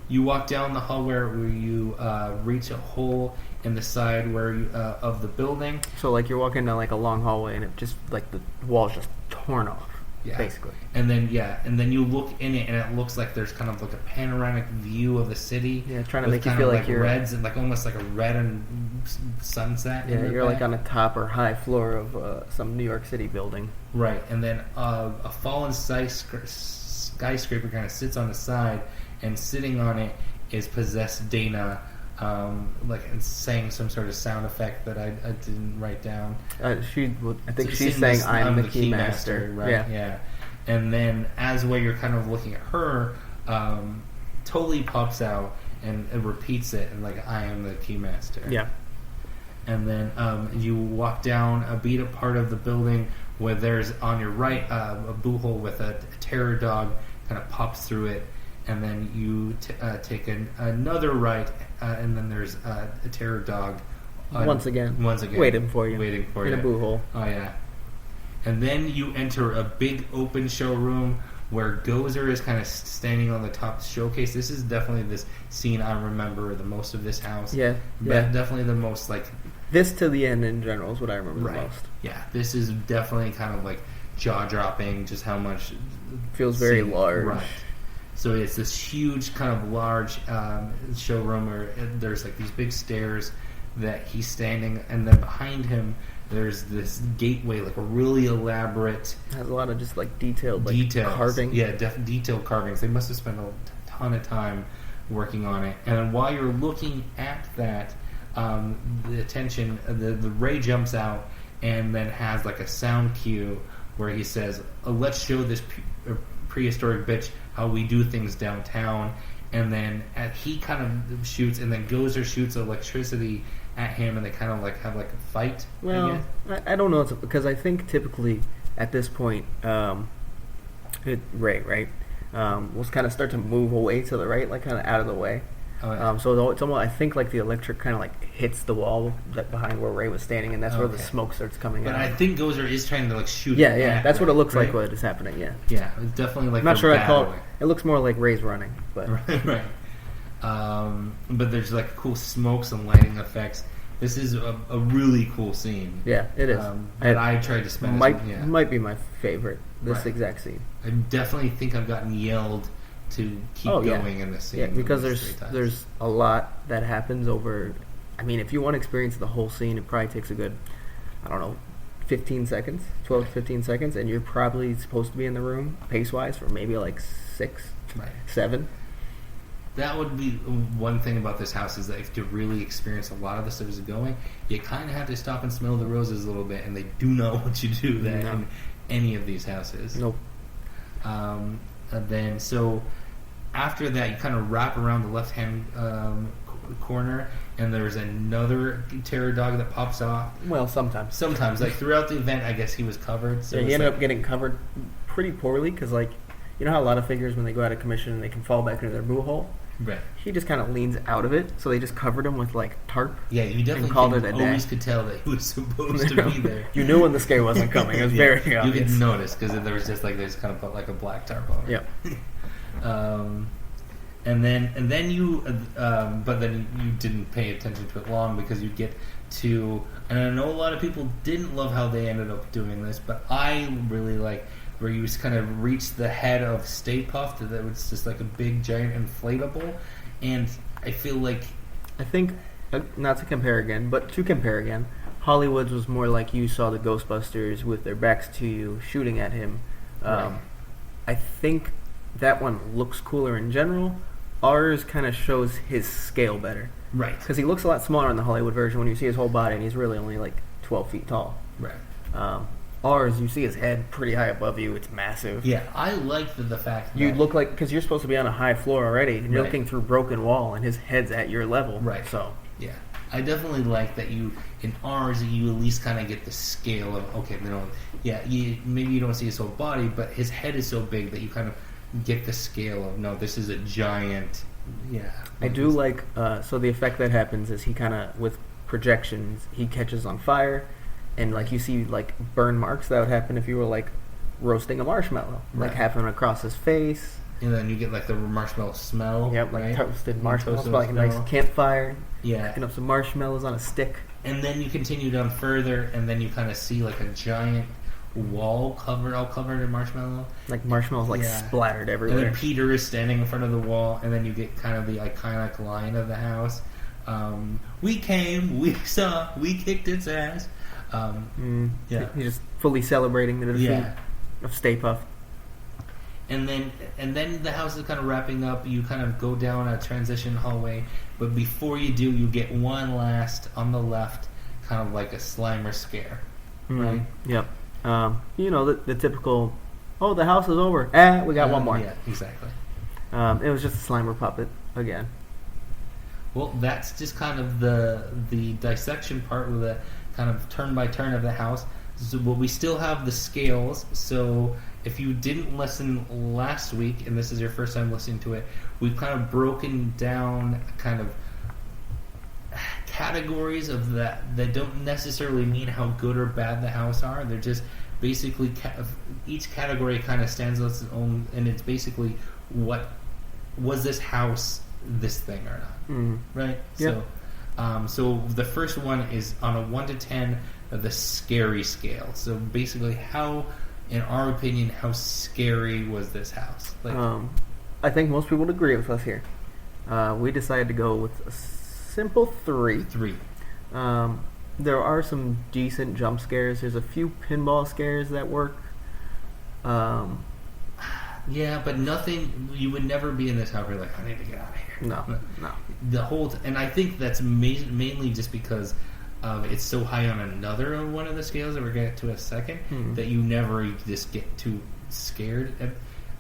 You walk down the hallway where you reach a hole in the side where of the building. So like you're walking down like a long hallway, and it just like the wall's just torn off. Yeah. Basically. And then you look in it, and it looks like there's kind of like a panoramic view of the city. Yeah, trying to make you feel like you're reds and like almost like a red and sunset. Yeah, you're like on a top or high floor of some New York City building. Right, and then a fallen skyscraper kind of sits on the side, and sitting on it is possessed Dana. Like saying some sort of sound effect that I didn't write down. I think she's saying I'm the Keymaster, right? Yeah. And then as way you're kind of looking at her, Tully pops out and repeats it, and like I am the Keymaster. Yeah. And then you walk down a beat up part of the building where there's on your right a boo hole with a terror dog kind of pops through it. And then you take another right, and then there's a terror dog. Once again. Waiting for you. In a boo hole. Oh, yeah. And then you enter a big open showroom where Gozer is kind of standing on the top showcase. This is definitely this scene I remember the most of this house. Yeah. Definitely the most, like... This to the end in general is what I remember the most. Yeah, this is definitely kind of like jaw-dropping, just how much... Feels very large. Right. So it's this huge kind of large showroom where there's like these big stairs that he's standing, and then behind him there's this gateway, like a really elaborate. It has a lot of just like detailed carving. Yeah, detailed carvings. They must have spent a ton of time working on it. And while you're looking at that, the Ray jumps out and then has like a sound cue where he says, "Let's show this prehistoric bitch how we do things downtown." And then he kind of shoots, and then Gozer shoots electricity at him, and they kind of like have like a fight. Well, I don't know, because I think typically at this point, Ray, right? will kind of start to move away to the right, like kind of out of the way. Oh, yeah. So it's almost, I think, like the electric kind of like hits the wall that behind where Ray was standing, and that's where the smoke starts coming out. But I think Gozer is trying to like shoot. Yeah, that's what it looks right? like. What is happening? Yeah. Yeah, it's definitely like. I'm not sure I call it. Way. It looks more like Ray's running, but right. But there's like cool smokes and lighting effects. This is a really cool scene. Yeah, it is. That I tried to spend. Might be my favorite. This exact scene. I definitely think I've gotten yelled to keep going in this scene. Yeah, because there's a lot that happens over. I mean, if you want to experience the whole scene, it probably takes a good, 15 seconds, 12 to 15 seconds, and you're probably supposed to be in the room pace-wise for maybe like 6, 7. That would be one thing about this house, is that if you really experience a lot of the stuff as going, you kind of have to stop and smell the roses a little bit, and they do not want you to do that in any of these houses. Nope. And then, so after that, you kind of wrap around the left-hand corner, and there's another terror dog that pops off. Well, sometimes. Sometimes. Like, throughout the event, I guess he was covered. So he ended up getting covered pretty poorly, because, like, you know how a lot of figures, when they go out of commission, they can fall back into their boo hole? Right. He just kind of leans out of it, so they just covered him with, like, tarp. Yeah, you definitely always could tell that he was supposed to be there. You knew when the scare wasn't coming. It was very obvious. You could notice, because there was just, like, they just kind of put, like, a black tarp on it. Yeah. And then you didn't pay attention to it long, because you get to, and I know a lot of people didn't love how they ended up doing this, but I really like where you just kind of reach the head of Stay Puft, that was just like a big giant inflatable, and I feel like, I think, not to compare again, but to compare again, Hollywood's was more like you saw the Ghostbusters with their backs to you shooting at him. Right. I think that one looks cooler in general. Ours kind of shows his scale better. Right. Because he looks a lot smaller in the Hollywood version when you see his whole body, and he's really only like 12 feet tall. Right. Ours, you see his head pretty high above you. It's massive. Yeah, I like the fact that you look like, because you're supposed to be on a high floor already, and you're Right. looking through broken wall, and his head's at your level. Right. So yeah, I definitely like that you, in ours, you at least kind of get the scale of, okay, maybe you don't see his whole body, but his head is so big that you kind of get the scale of, no, this is a giant. Yeah. I do like, so the effect that happens is he kind of, with projections, he catches on fire, and like you see like burn marks that would happen if you were like roasting a marshmallow, like happening across his face. And then you get like the marshmallow smell. Yep, like right? toasted marshmallows, Toasted like a nice campfire. Yeah. Cooking up some marshmallows on a stick. And then you continue down further, and then you kind of see like a giant wall all covered in marshmallow. Like marshmallows like splattered everywhere. And then Peter is standing in front of the wall, and then you get kind of the iconic line of the house. We came, we saw, we kicked its ass. Yeah. He's just fully celebrating the defeat of Stay Puft. And then the house is kind of wrapping up. You kind of go down a transition hallway, but before you do, you get one last on the left, kind of like a Slimer scare, right? Yep. The typical, oh, the house is over. We got one more. Yeah, exactly. It was just a Slimer puppet again. Well, that's just kind of the dissection part with the kind of turn by turn of the house. So, but we still have the scales. So if you didn't listen last week, and this is your first time listening to it, we've kind of broken down kind of categories of that don't necessarily mean how good or bad the house are. They're just basically each category kind of stands on its own, and it's basically what was this house this thing or not, right? Yep. So the first one is on a 1 to 10 of the scary scale. So basically, how, in our opinion, how scary was this house? Like, I think most people would agree with us here. We decided to go with a simple 3. 3. There are some decent jump scares. There's a few pinball scares that work. Yeah, but nothing. You would never be in this house. You're like, I need to get out of here. No. The whole, and I think that's mainly just because it's so high on another one of the scales that we're going to get to in a second that you never just get too scared.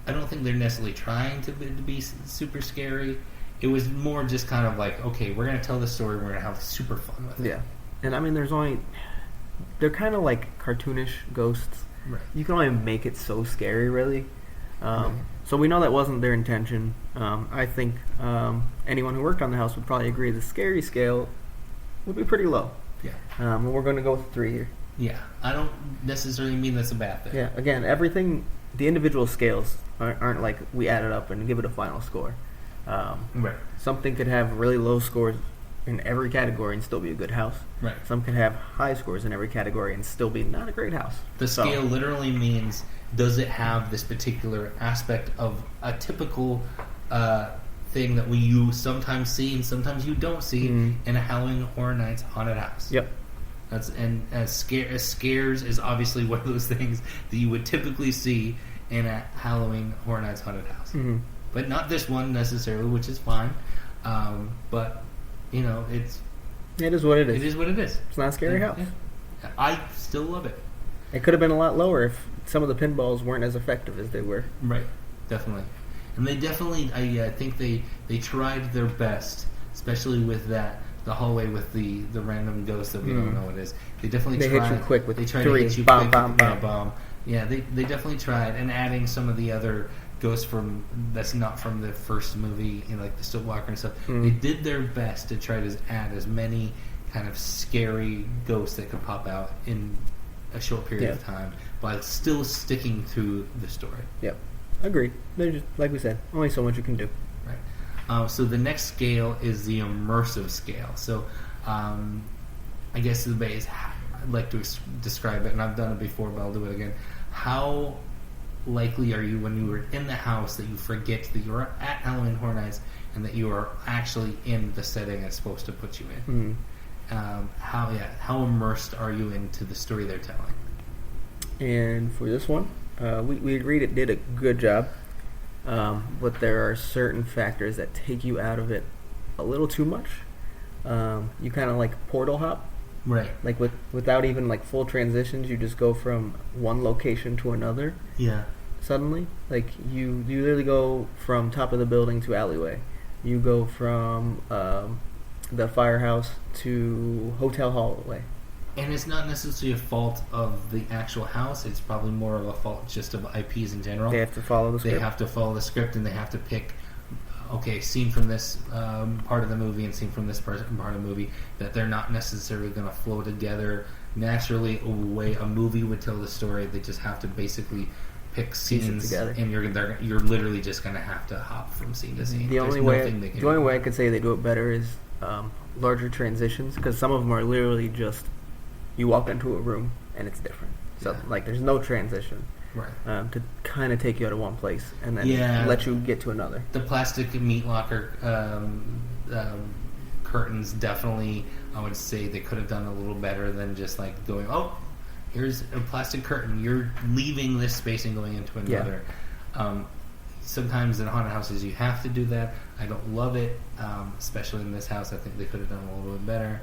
I don't think they're necessarily trying to be super scary. It was more just kind of like, okay, we're going to tell the story. We're going to have super fun with it. Yeah, and I mean, they're kind of like cartoonish ghosts. Right. You can only make it so scary, really. So So we know that wasn't their intention. I think anyone who worked on the house would probably agree the scary scale would be pretty low. Yeah. And we're going to go with 3 here. Yeah. I don't necessarily mean that's a bad thing. Yeah. Again, everything, the individual scales aren't like we add it up and give it a final score. Right. Something could have really low scores in every category and still be a good house. Right. Some could have high scores in every category and still be not a great house. The scale literally means, does it have this particular aspect of a typical thing that you sometimes see and sometimes you don't see in a Halloween Horror Nights haunted house? Yep. As scares is obviously one of those things that you would typically see in a Halloween Horror Nights haunted house. Mm-hmm. But not this one necessarily, which is fine. But, you know, it is what it is. It is what it is. It's not a scary house. Yeah. I still love it. It could have been a lot lower if some of the pinballs weren't as effective as they were. Right, definitely. And they definitely, I think they tried their best, especially with the hallway with the random ghost that we don't know what it is. They definitely tried. Hit you quick with they tried 3. to hit you Bomb, quick. bomb, bomb. Bomb. Yeah, they definitely tried. And adding some of the other ghosts that's not from the first movie, you know, like the Stillwalker and stuff. They did their best to try to add as many kind of scary ghosts that could pop out in a short period of time, but still sticking to the story. Yep, agreed. They're just, like we said, only so much you can do. Right. So the next scale is the immersive scale. So I guess the way I'd like to describe it, and I've done it before, but I'll do it again. How likely are you when you were in the house that you forget that you are at Halloween Horror Nights and that you are actually in the setting it's supposed to put you in? How immersed are you into the story they're telling? And for this one, we agreed it did a good job, but there are certain factors that take you out of it a little too much. You kind of like portal hop, right? Like without even like full transitions, you just go from one location to another. Yeah. Suddenly, like you literally go from top of the building to alleyway. You go from the firehouse to hotel hallway. And it's not necessarily a fault of the actual house. It's probably more of a fault just of IPs in general. They have to follow the script. They have to follow the script, and they have to pick, okay, scene from this part of the movie and scene from this part of the movie, that they're not necessarily going to flow together naturally the way a movie would tell the story. They just have to basically pick scenes together, and you're literally just going to have to hop from scene to scene. The only way I could say they do it better is larger transitions, because some of them are literally just you walk into a room and it's different. So like there's no transition, right? To kind of take you out of one place and then let you get to another. The plastic meat locker curtains definitely, I would say they could have done a little better than just like going, oh, here's a plastic curtain, you're leaving this space and going into another. Sometimes in haunted houses you have to do that. I don't love it, especially in this house. I think they could have done a little bit better.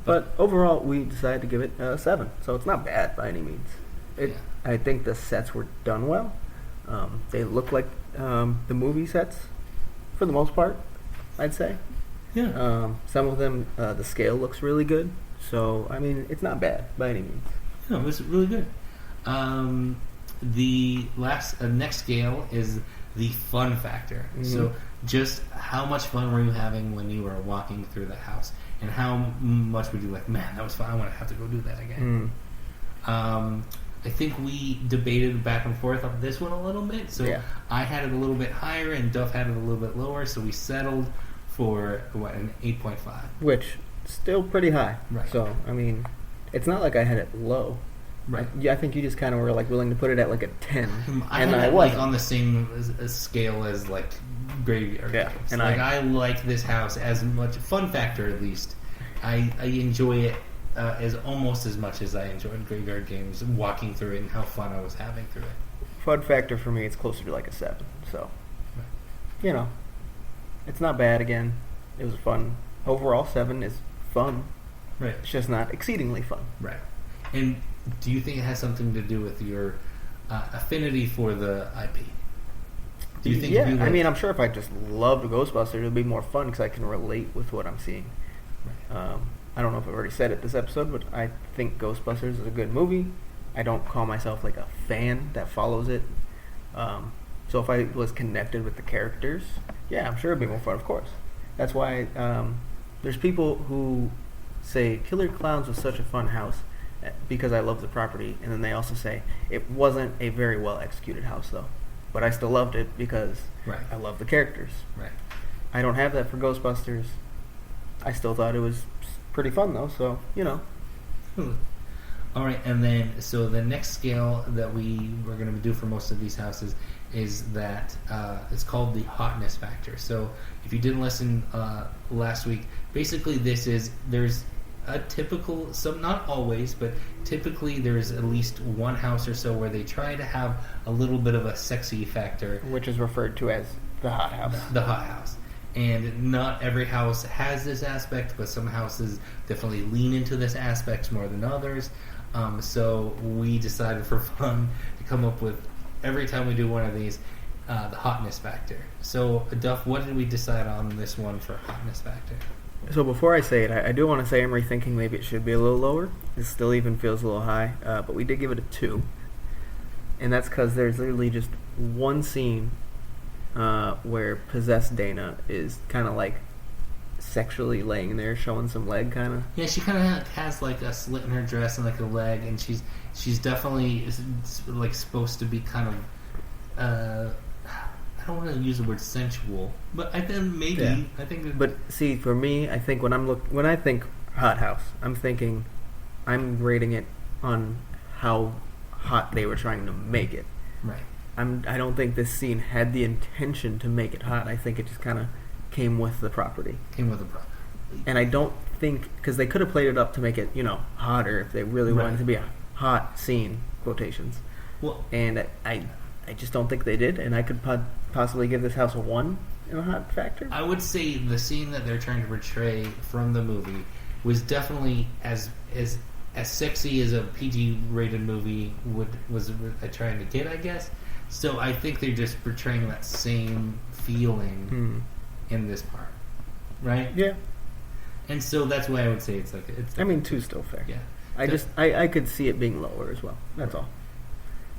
But overall, we decided to give it a 7, so it's not bad by any means. I think the sets were done well. They look like the movie sets, for the most part, I'd say. Yeah. Some of them, the scale looks really good. So, I mean, it's not bad by any means. No, it was really good. The next scale is the fun factor. Mm-hmm. So just how much fun were you having when you were walking through the house? And how much would you like, man, that was fun, I want to have to go do that again. I think we debated back and forth on this one a little bit. So I had it a little bit higher and Duff had it a little bit lower. So we settled for, an 8.5. Which, still pretty high. Right. So, I mean, it's not like I had it low. Right. I think you just kind of were like willing to put it at like a 10. I had it like on the same scale as like Graveyard Games. And like I like this house as much, fun factor at least. I enjoy it as almost as much as I enjoyed Graveyard Games, walking through it and how fun I was having through it. Fun factor for me, it's closer to like a 7. So, you know, it's not bad. Again, it was fun. Overall, 7 is fun. Right. It's just not exceedingly fun. Right. And do you think it has something to do with your affinity for the IP? Do you think? Yeah, I mean, I'm sure if I just loved Ghostbusters, it would be more fun because I can relate with what I'm seeing. Right. I don't know if I've already said it this episode, but I think Ghostbusters is a good movie. I don't call myself like a fan that follows it. So if I was connected with the characters, yeah, I'm sure it'd be more fun, of course. That's why there's people who say Killer Clowns was such a fun house because I love the property, and then they also say it wasn't a very well executed house though, but I still loved it because I love the characters. Right. I don't have that for Ghostbusters. I still thought it was pretty fun though, so you know. All right, and then so the next scale that we were going to do for most of these houses is that it's called the hotness factor. So if you didn't listen last week, basically there's a typical, some not always, but typically there's at least one house or so where they try to have a little bit of a sexy factor, which is referred to as the hot house. The hot house. And not every house has this aspect, but some houses definitely lean into this aspect more than others. So we decided for fun to come up with, every time we do one of these, the hotness factor. So, Duff, what did we decide on this one for hotness factor? So before I say it, I do want to say I'm rethinking maybe it should be a little lower. It still even feels a little high, but we did give it a 2. And that's because there's literally just one scene where possessed Dana is kind of like sexually laying there, showing some leg, kind of. Yeah, she kind of has like a slit in her dress and like a leg, and she's definitely like supposed to be kind of. I don't want to use the word sensual, but I think maybe. Yeah. I think. But see, for me, I think when I think hot house, I'm rating it on how hot they were trying to make it. Right. I don't think this scene had the intention to make it hot. I think it just kind of came with the property. And I don't think, because they could have played it up to make it, hotter if they really wanted it to be a hot scene, quotations. Well, and I just don't think they did, and I could possibly give this house a 1 in a hot factor. I would say the scene that they're trying to portray from the movie was definitely as sexy as a PG-rated movie was trying to get, I guess. So I think they're just portraying that same feeling in this part, right? Yeah. And so that's why I would say it's. 2's still fair. Yeah. I could see it being lower as well. That's all.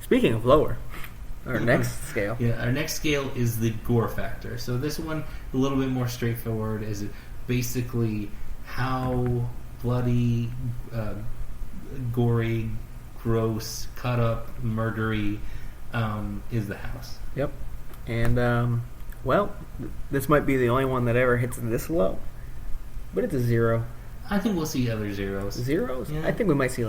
Speaking of lower, our next scale. Yeah, our next scale is the gore factor. So this one, a little bit more straightforward, is basically how bloody, gory, gross, cut up, murdery is the house. Yep. And, this might be the only one that ever hits this low. But it's a 0. I think we'll see other zeros. Zeros? Yeah. I think we might see,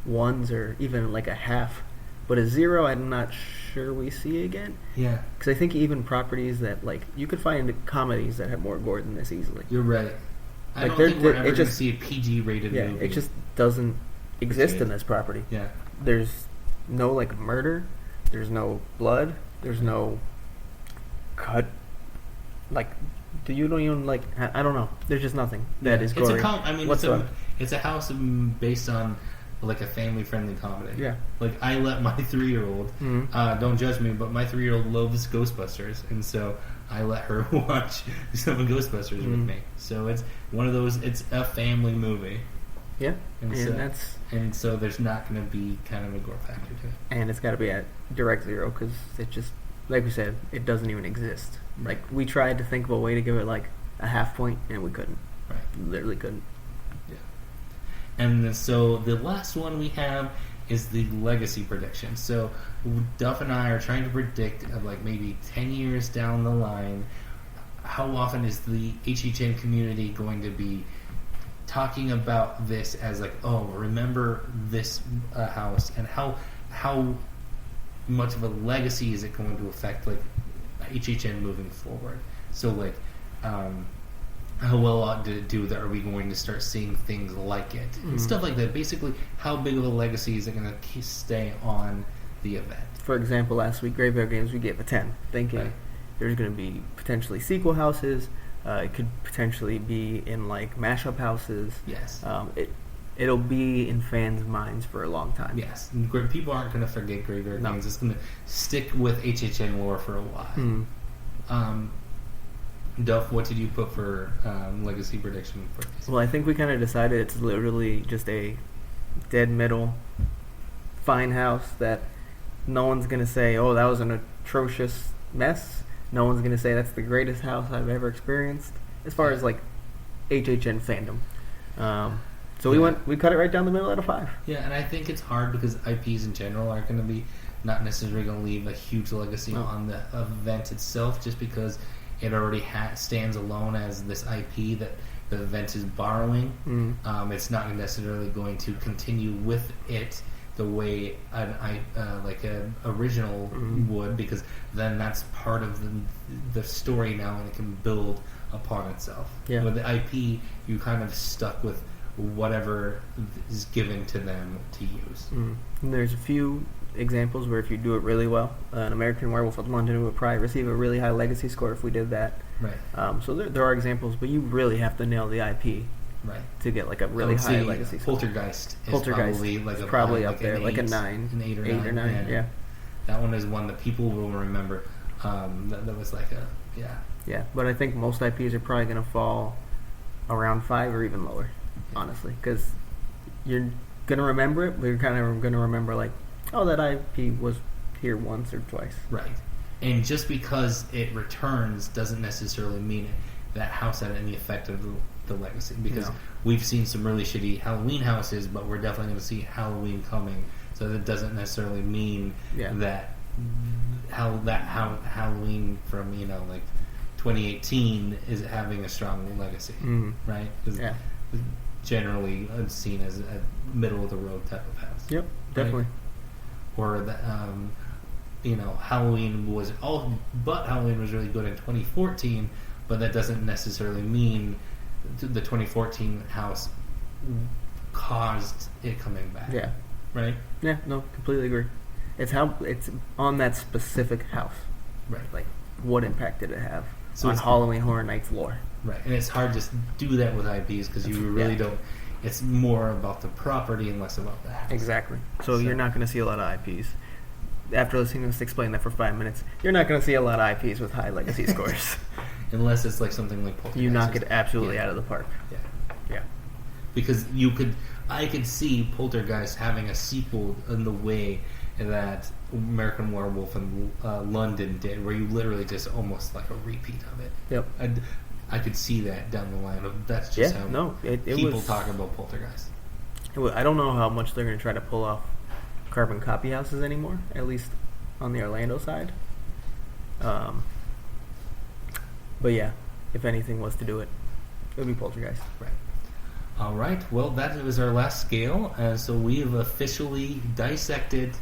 1s or even, a half. But a 0, I'm not sure we see again. Yeah. Because I think even properties that, you could find comedies that have more gore than this easily. You're right. I don't think we're ever going to see a PG-rated movie. Yeah, it just doesn't exist in this property. Yeah. There's no, murder. There's no blood. There's no cut. You don't even, I don't know. There's just nothing that is gory. It's a house based on, a family-friendly comedy. Yeah. I let my 3-year-old, don't judge me, but my 3-year-old loves Ghostbusters, and so I let her watch some Ghostbusters with me. So it's one of those, it's a family movie. Yeah. And so there's not going to be kind of a gore factor to it. And it's got to be at direct 0, because it just, like we said, it doesn't even exist. We tried to think of a way to give it, a half point, and we couldn't. Right. Literally couldn't. And so the last one we have is the legacy prediction. So Duff and I are trying to predict of maybe 10 years down the line, how often is the HHN community going to be talking about this as remember this house, and how much of a legacy is it going to affect HHN moving forward? So how well did it do? That are we going to start seeing things like it and stuff like that? Basically, how big of a legacy is it going to stay on the event? For example, last week Graveyard Games we gave a 10, thinking there's going to be potentially sequel houses. It could potentially be in mashup houses. Yes. It'll be in fans' minds for a long time. Yes. People aren't going to forget Graveyard Games. It's going to stick with HHN lore for a while. Duff, what did you put for legacy prediction for this? Well, I think we kind of decided it's literally just a dead middle fine house that no one's gonna say, "Oh, that was an atrocious mess." No one's gonna say that's the greatest house I've ever experienced. As far as like HHN fandom, so we cut it right down the middle out of 5. Yeah, and I think it's hard because IPs in general are going to be not necessarily going to leave a huge legacy on the event itself, just because it already stands alone as this IP that the event is borrowing. It's not necessarily going to continue with it the way an original would, because then that's part of the story now, and it can build upon itself. Yeah. With the IP, you kind of stuck with whatever is given to them to use. And there's a few examples where if you do it really well, an American Werewolf of London would probably receive a really high legacy score if we did that. Right. So there are examples, but you really have to nail the IP. Right. To get like a really high legacy score. Poltergeist is probably like up there, like a 9. An 8 or 9, yeah. That one is one that people will remember. That was like a, yeah. Yeah, but I think most IPs are probably going to fall around 5 or even lower, honestly. Because you're going to remember it, but you're kind of going to remember like, oh, that IP was here once or twice. Right. And just because it returns doesn't necessarily mean that house had any effect of the legacy, because we've seen some really shitty Halloween houses, but we're definitely going to see Halloween coming, so that doesn't necessarily mean that Halloween from like 2018 is having a strong legacy, right? Because generally it's seen as a middle of the road type of house. Yep, definitely. Right? Or that Halloween was Halloween was really good in 2014, but that doesn't necessarily mean the 2014 house caused it coming back. Yeah. Right? Yeah, no, completely agree. It's on that specific house. Right. Like, what impact did it have on Halloween Horror Nights lore? Right. And it's hard to do that with IPs because you really don't. It's more about the property and less about the house. Exactly. So you're not going to see a lot of IPs. After listening to us explain that for 5 minutes, you're not going to see a lot of IPs with high legacy scores. Unless it's like something like Poltergeist. You knock it absolutely out of the park. Yeah. Because I could see Poltergeist having a sequel in the way that American Werewolf in London did, where you literally just almost like a repeat of it. Yep. I could see that down the line. That's just how people talk about Poltergeist. I don't know how much they're going to try to pull off carbon copy houses anymore, at least on the Orlando side. But yeah, if anything was to do it, it would be Poltergeist. Right. All right. Well, that was our last scale. So we have officially dissected.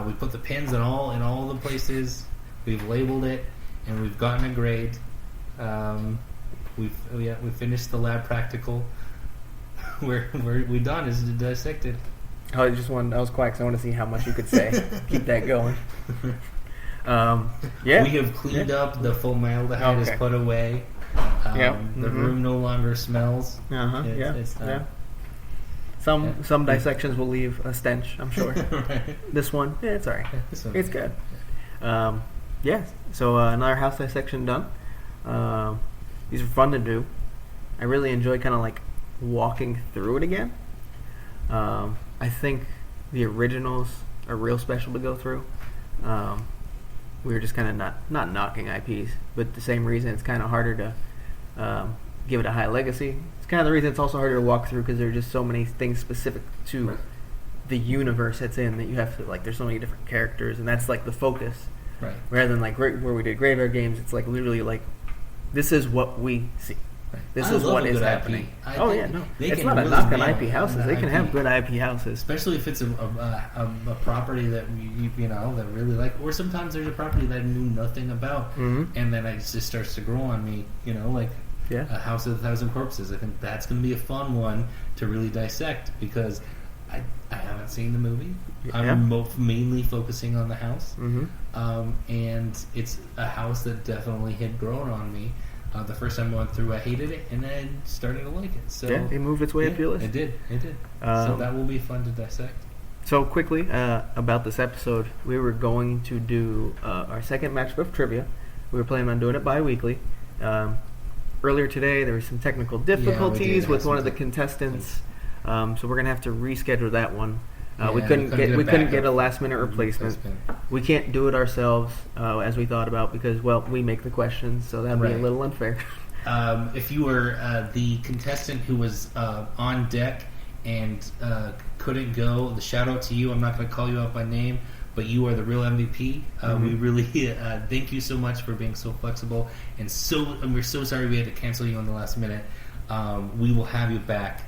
We put the pins in all the places. We've labeled it, and we've gotten a grade. We finished the lab practical. We're done. It's dissected. I was quiet because I want to see how much you could say. Keep that going. We have cleaned up. The formaldehyde is put away. The room no longer smells. It's Some dissections will leave a stench, I'm sure. Right. This one, it's alright. It's good. So another house dissection done. These are fun to do. I really enjoy kind of like walking through it again. I think the originals are real special to go through. We were just kind of not knocking IPs, but the same reason it's kind of harder to give it a high legacy. It's kind of the reason it's also harder to walk through, because there are just so many things specific to the universe it's in that you have to, like, there's so many different characters, and that's like the focus. Right. Rather than like where we did Graveyard Games, it's like literally like, this is what we see. This is what is happening. It's not a knock on IP houses. They can have good IP houses, especially if it's a property that that really like. Or sometimes there's a property that I knew nothing about, and then it just starts to grow on me. A House of a Thousand Corpses. I think that's going to be a fun one to really dissect, because I haven't seen the movie. I'm mainly focusing on the house, and it's a house that definitely had grown on me. The first time I went through, I hated it, and then started to like it. So it moved its way up your list. It did. So that will be fun to dissect. So quickly about this episode, we were going to do our second matchup of trivia. We were planning on doing it bi-weekly. Earlier today, there were some technical difficulties with one of the contestants, so we're going to have to reschedule that one. We couldn't get a last minute replacement. We can't do it ourselves as we thought about because we make the questions, so that'd be a little unfair. If you were the contestant who was on deck and couldn't go, the shout out to you. I'm not going to call you out by name, but you are the real MVP. We really thank you so much for being so flexible, and we're so sorry we had to cancel you on the last minute. We will have you back,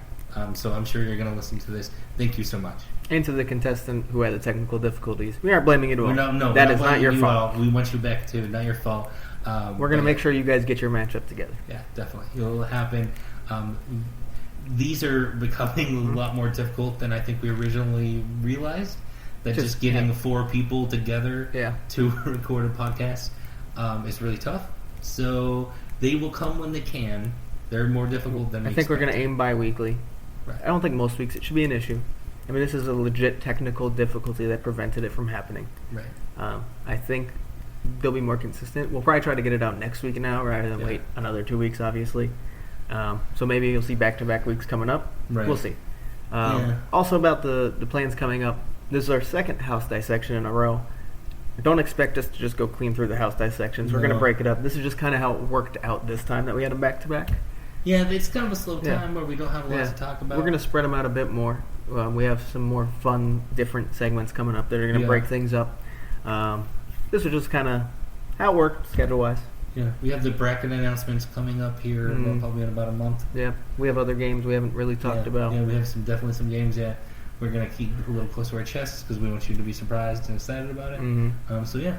so I'm sure you're going to listen to this. Thank you so much. And to the contestant who had the technical difficulties, we aren't blaming you at all. No, that is not your fault. We want you back too. Not your fault. We're going to make sure you guys get your matchup together. Yeah, definitely. It will happen. These are becoming a lot more difficult than I think we originally realized. That just getting 4 people together to record a podcast is really tough. So they will come when they can. They're more difficult than we think we're going to aim bi-weekly. Right. I don't think most weeks it should be an issue. I mean, this is a legit technical difficulty that prevented it from happening. Right. I think they'll be more consistent. We'll probably try to get it out next week now rather than wait another 2 weeks, obviously. So maybe you'll see back-to-back weeks coming up. Right. We'll see. Also about the plans coming up, this is our second house dissection in a row. Don't expect us to just go clean through the house dissections. We're going to break it up. This is just kind of how it worked out this time that we had them back-to-back. Yeah, it's kind of a slow time where we don't have a lot to talk about. We're going to spread them out a bit more. We have some more fun, different segments coming up that are going to break things up. This is just kind of how it worked, schedule-wise. Yeah, we have the bracket announcements coming up here probably in about a month. Yeah, we have other games we haven't really talked about. Yeah, we have definitely some games we're going to keep a little close to our chests because we want you to be surprised and excited about it. So, yeah.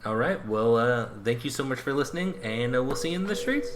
All right. Well, thank you so much for listening, and we'll see you in the streets.